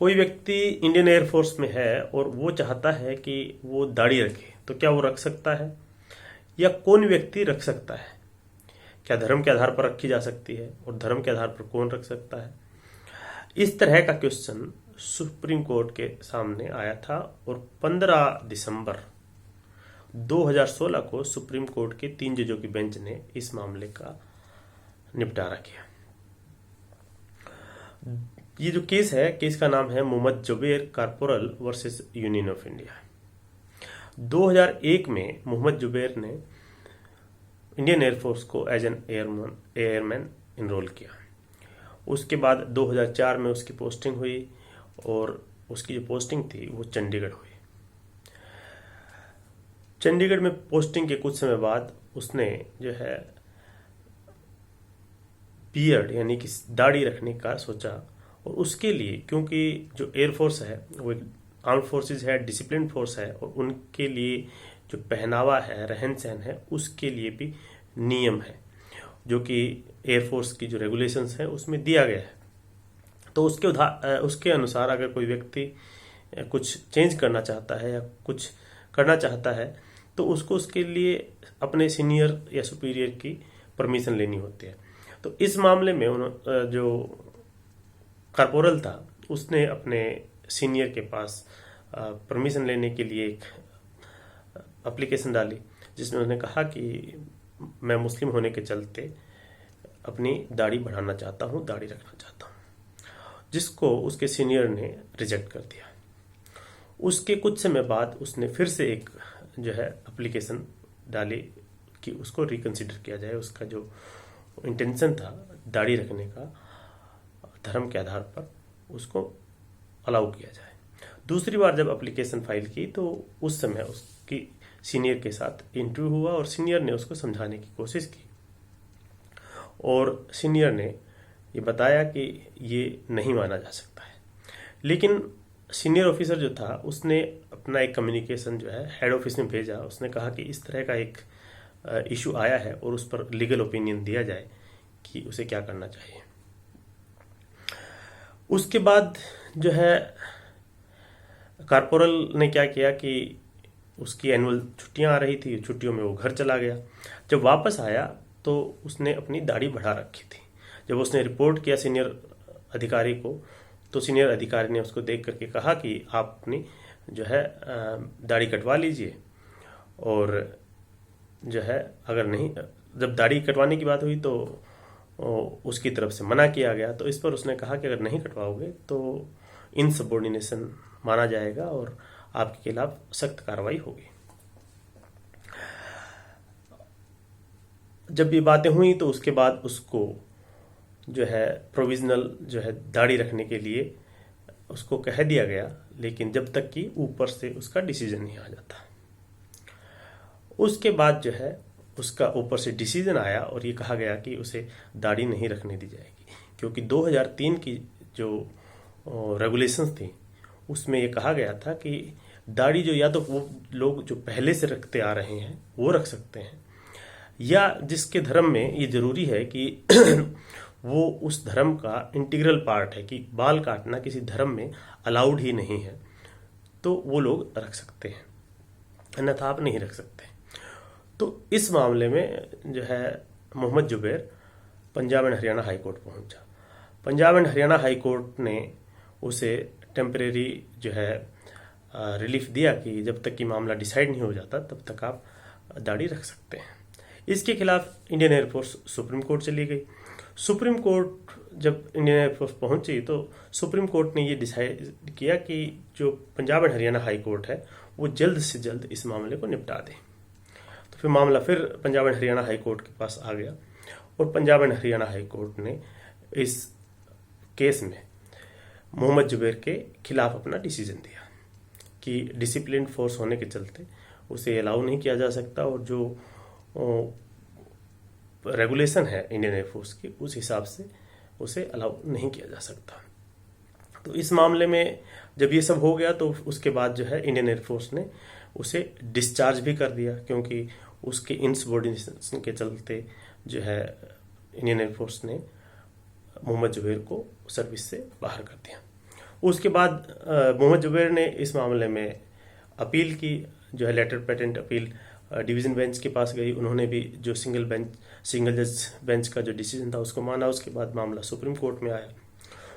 कोई व्यक्ति Indian air force में है और वो चाहता है कि वो दाढ़ी रखे, तो क्या वो रख सकता है, या कौन व्यक्ति रख सकता है? क्या धर्म के आधार पर रखी जा सकती है, और धर्म के आधार पर कौन रख सकता है? इस तरह का क्वेश्चन सुप्रीम कोर्ट के सामने आया था और 15 दिसंबर 2016 को सुप्रीम कोर्ट के 3 जजों की बेंच ने इस मामले का निपटारा किया। ये जो केस है, केस का नाम है Mohammad Zubair corporal versus union of India. 2001 में मोहम्मद जुबैर ने इंडियन एयरफोर्स को एज एन एयरमैन इनरोल किया। उसके बाद 2004 में उसकी पोस्टिंग हुई और उसकी जो पोस्टिंग थी वो चंडीगढ़ हुई। चंडीगढ़ में पोस्टिंग के कुछ समय बाद उसने जो है बियर्ड यानी कि दाढ़ी रखने का सोचा, और उसके लिए, क्योंकि जो एयरफोर्स है वो एक आर्म फोर्सेस है, डिसिप्लिन फोर्स है, और उनके लिए जो पहनावा है, रहन सहन है, उसके लिए भी नियम है जो कि एयरफोर्स की जो रेगुलेशंस है उसमें दिया गया है। तो उसके अनुसार अगर कोई व्यक्ति कुछ चेंज करना चाहता है या कुछ करना चाहता है तो उसको उसके लिए अपने सीनियर या सुपीरियर की परमिशन लेनी होती है। तो इस मामले में जो कारपोरल था उसने अपने सीनियर के पास परमिशन लेने के लिए एक एप्लीकेशन डाली, जिसमें उसने कहा कि मैं मुस्लिम होने के चलते अपनी दाढ़ी बढ़ाना चाहता हूँ, दाढ़ी रखना चाहता हूँ, जिसको उसके सीनियर ने रिजेक्ट कर दिया। उसके कुछ समय बाद उसने फिर से एक जो है एप्लीकेशन डाली कि उसको रिकंसिडर किया जाए, उसका जो इंटेंशन था दाढ़ी रखने का, धर्म के आधार पर उसको अलाउ किया जाए। दूसरी बार जब एप्लीकेशन फाइल की तो उस समय उसकी सीनियर के साथ इंटरव्यू हुआ और सीनियर ने उसको समझाने की कोशिश की, और सीनियर ने ये बताया कि ये नहीं माना जा सकता है। लेकिन सीनियर ऑफिसर जो था उसने अपना एक कम्युनिकेशन जो है हेड ऑफिस में भेजा। उसने कहा कि इस तरह का एक इशू आया है और उस पर लीगल ओपिनियन दिया जाए कि उसे क्या करना चाहिए। उसके बाद जो है कारपोरल ने क्या किया कि उसकी एनुअल छुट्टियां आ रही थी, छुट्टियों में वो घर चला गया। जब वापस आया तो उसने अपनी दाढ़ी बढ़ा रखी थी। जब उसने रिपोर्ट किया सीनियर अधिकारी को, तो सीनियर अधिकारी ने उसको देख करके कहा कि आप अपनी जो है दाढ़ी कटवा लीजिए, और जो है अगर नहीं, जब दाढ़ी कटवाने की बात हुई तो उसकी तरफ से मना किया गया। तो इस पर उसने कहा कि अगर नहीं कटवाओगे तो इनसबऑर्डिनेशन माना जाएगा और आपके खिलाफ सख्त कार्रवाई होगी। जब ये बातें हुई तो उसके बाद उसको जो है प्रोविजनल जो है दाढ़ी रखने के लिए उसको कह दिया गया, लेकिन जब तक कि ऊपर से उसका डिसीजन नहीं आ जाता। उसके बाद जो है उसका ऊपर से डिसीजन आया और ये कहा गया कि उसे दाढ़ी नहीं रखने दी जाएगी, क्योंकि 2003 की जो रेगुलेशंस थी उसमें ये कहा गया था कि दाढ़ी जो या तो वो लोग जो पहले से रखते आ रहे हैं वो रख सकते हैं, या जिसके धर्म में ये जरूरी है कि वो उस धर्म का इंटीग्रल पार्ट है कि बाल काटना किसी धर्म में अलाउड ही नहीं है, तो वो लोग रख सकते हैं, अन्यथा आप नहीं रख सकते। तो इस मामले में जो है Mohammad Zubair Punjab and Haryana high court पहुंचा। Punjab and Haryana high court ने उसे टेम्परेरी जो है रिलीफ दिया कि जब तक कि मामला डिसाइड नहीं हो जाता तब तक आप दाढ़ी रख सकते हैं। इसके खिलाफ इंडियन एयरफोर्स सुप्रीम कोर्ट चली गई। सुप्रीम कोर्ट जब इंडियन एयरफोर्स पहुंची तो सुप्रीम कोर्ट ने ये डिसाइड किया कि जो Punjab and Haryana high court है वो जल्द से जल्द इस मामले को निपटा दे। तो फिर मामला फिर Punjab and Haryana high court के पास आ गया और Punjab and Haryana high court ने इस केस में मोहम्मद जुबैर के खिलाफ अपना डिसीजन दिया कि डिसिप्लिन फोर्स होने के चलते उसे अलाउ नहीं किया जा सकता, और जो रेगुलेशन है इंडियन एयरफोर्स की उस हिसाब से उसे अलाउ नहीं किया जा सकता। तो इस मामले में जब ये सब हो गया तो उसके बाद जो है इंडियन एयरफोर्स ने उसे डिस्चार्ज भी कर दिया, क्योंकि उसके इनसबऑर्डिनेशन के चलते जो है इंडियन एयरफोर्स ने मोहम्मद जुबैर को सर्विस से बाहर कर दिया। उसके बाद मोहम्मद जुबैर ने इस मामले में अपील की, जो है letter patent appeal division bench के पास गई। उन्होंने भी जो सिंगल जज बेंच का जो डिसीजन था उसको माना। उसके बाद मामला सुप्रीम कोर्ट में आया।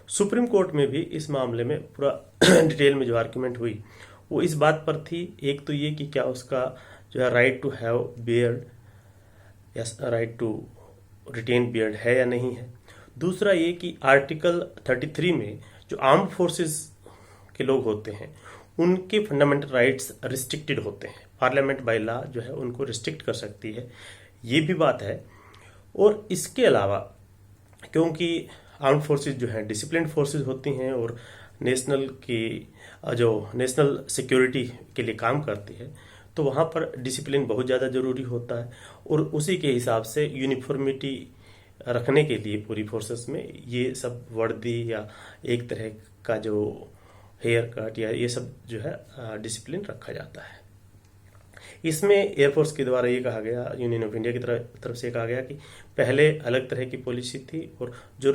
सुप्रीम कोर्ट में भी इस मामले में पूरा डिटेल में जो आर्ग्यूमेंट हुई वो इस बात पर थी, एक तो ये कि क्या उसका जो है राइट टू हैव बियर्ड या राइट टू रिटेन बियर्ड है या नहीं है। दूसरा ये कि आर्टिकल 33 में जो आर्म्ड फोर्सेस के लोग होते हैं उनके फंडामेंटल राइट्स रिस्ट्रिक्टेड होते हैं। पार्लियामेंट बाय लॉ जो है उनको रिस्ट्रिक्ट कर सकती है, ये भी बात है। और इसके अलावा क्योंकि आर्म्ड फोर्सेस जो है डिसिप्लिन फोर्सेस होती हैं और नेशनल सिक्योरिटी के लिए काम करती है, तो वहाँ पर डिसिप्लिन बहुत ज़्यादा ज़रूरी होता है। और उसी के हिसाब से यूनिफॉर्मिटी रखने के लिए पूरी फोर्सेस में ये सब वर्दी या एक तरह का जो हेयर कट या ये सब जो है डिसिप्लिन रखा जाता है। इसमें एयरफोर्स के द्वारा ये कहा गया, यूनियन ऑफ इंडिया की तरफ से कहा गया कि पहले अलग तरह की पॉलिसी थी और जो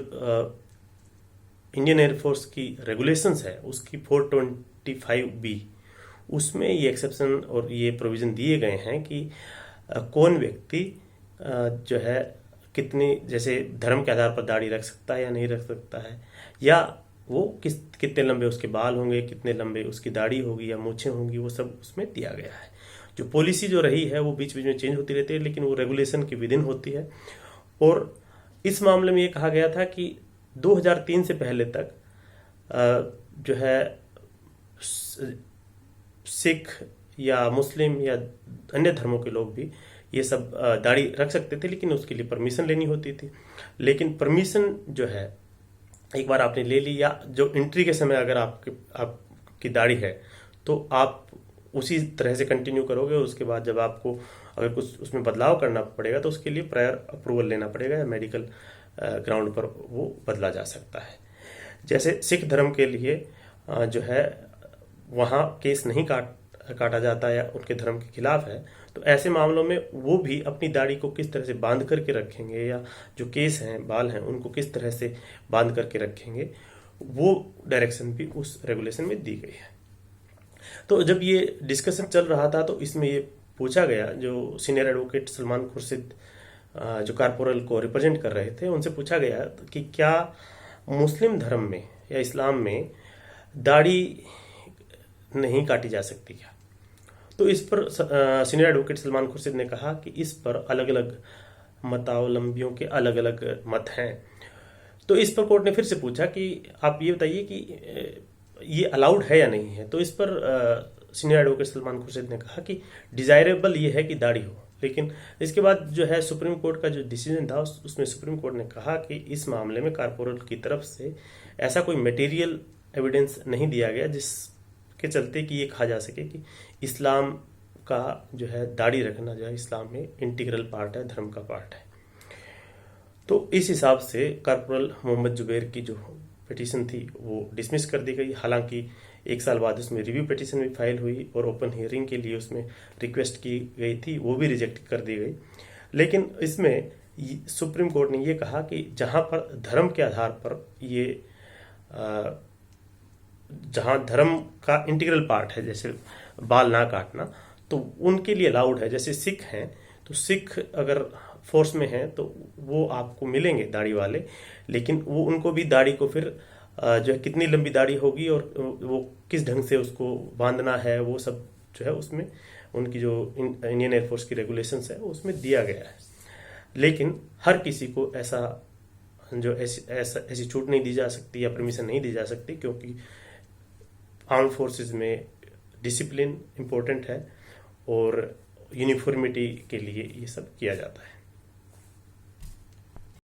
इंडियन एयरफोर्स की रेगुलेशंस है उसकी 425B उसमें ये एक्सेप्शन और ये प्रोविजन दिए गए हैं कि कौन व्यक्ति जो है कितनी, जैसे धर्म के आधार पर दाढ़ी रख सकता है या नहीं रख सकता है, या वो कितने लंबे उसके बाल होंगे, कितने लंबे उसकी दाढ़ी होगी या मूछें होंगी, वो सब उसमें दिया गया है। जो पॉलिसी जो रही है वो बीच बीच में चेंज होती रहती है, लेकिन वो रेगुलेशन की विदिन होती है। और इस मामले में ये कहा गया था कि 2003 से पहले तक जो है सिख या मुस्लिम या अन्य धर्मों के लोग भी ये सब दाढ़ी रख सकते थे, लेकिन उसके लिए परमिशन लेनी होती थी। लेकिन परमिशन जो है एक बार आपने ले ली, या जो एंट्री के समय अगर आपकी दाढ़ी है तो आप उसी तरह से कंटिन्यू करोगे। उसके बाद जब आपको अगर कुछ उसमें बदलाव करना पड़ेगा तो उसके लिए प्रायर अप्रूवल लेना पड़ेगा, या मेडिकल ग्राउंड पर वो बदला जा सकता है। जैसे सिख धर्म के लिए जो है वहाँ केस नहीं काटा जाता या उनके धर्म के खिलाफ है, तो ऐसे मामलों में वो भी अपनी दाढ़ी को किस तरह से बांध करके रखेंगे, या जो केस हैं, बाल हैं, उनको किस तरह से बांध करके रखेंगे, वो डायरेक्शन भी उस रेगुलेशन में दी गई है। तो जब ये डिस्कशन चल रहा था तो इसमें ये पूछा गया, जो सीनियर एडवोकेट सलमान खुर्शीद जो कारपोरल को रिप्रेजेंट कर रहे थे, उनसे पूछा गया कि क्या मुस्लिम धर्म में या इस्लाम में दाढ़ी नहीं काटी जा सकती क्या। तो इस पर सीनियर एडवोकेट सलमान खुर्शीद ने कहा कि इस पर अलग अलग मतावलंबियों के अलग अलग मत हैं। तो इस पर कोर्ट ने फिर से पूछा कि आप ये बताइए कि ये अलाउड है या नहीं है। तो इस पर सीनियर एडवोकेट सलमान खुर्शीद ने कहा कि डिजायरेबल ये है कि दाढ़ी हो, लेकिन इसके बाद जो है सुप्रीम कोर्ट का जो डिसीजन था उसमें सुप्रीम कोर्ट ने कहा कि इस मामले में कारपोरल की तरफ से ऐसा कोई मटेरियल एविडेंस नहीं दिया गया जिसके चलते कि ये कहा जा सके कि इस्लाम का जो है दाढ़ी रखना जो है इस्लाम में इंटीग्रल पार्ट है, धर्म का पार्ट है। तो इस हिसाब से कारपोरल मोहम्मद जुबैर की जो पिटीशन थी वो डिसमिस कर दी गई। हालांकि 1 साल बाद उसमें रिव्यू पिटीशन भी फाइल हुई और ओपन हियरिंग के लिए उसमें रिक्वेस्ट की गई थी, वो भी रिजेक्ट कर दी गई। लेकिन इसमें सुप्रीम कोर्ट ने ये कहा कि जहां पर धर्म के आधार पर ये जहां धर्म का इंटीग्रल पार्ट है, जैसे बाल ना काटना, तो उनके लिए अलाउड है। जैसे सिख हैं, तो सिख अगर फोर्स में हैं तो वो आपको मिलेंगे दाढ़ी वाले, लेकिन वो उनको भी दाढ़ी को फिर जो है कितनी लंबी दाढ़ी होगी और वो किस ढंग से उसको बांधना है, वो सब जो है उसमें उनकी जो इंडियन एयरफोर्स की रेगुलेशंस है उसमें दिया गया है। लेकिन हर किसी को ऐसी छूट नहीं दी जा सकती या परमिशन नहीं दी जा सकती, क्योंकि आर्म फोर्सेस में डिसिप्लिन इम्पोर्टेंट है और यूनिफॉर्मिटी के लिए ये सब किया जाता है।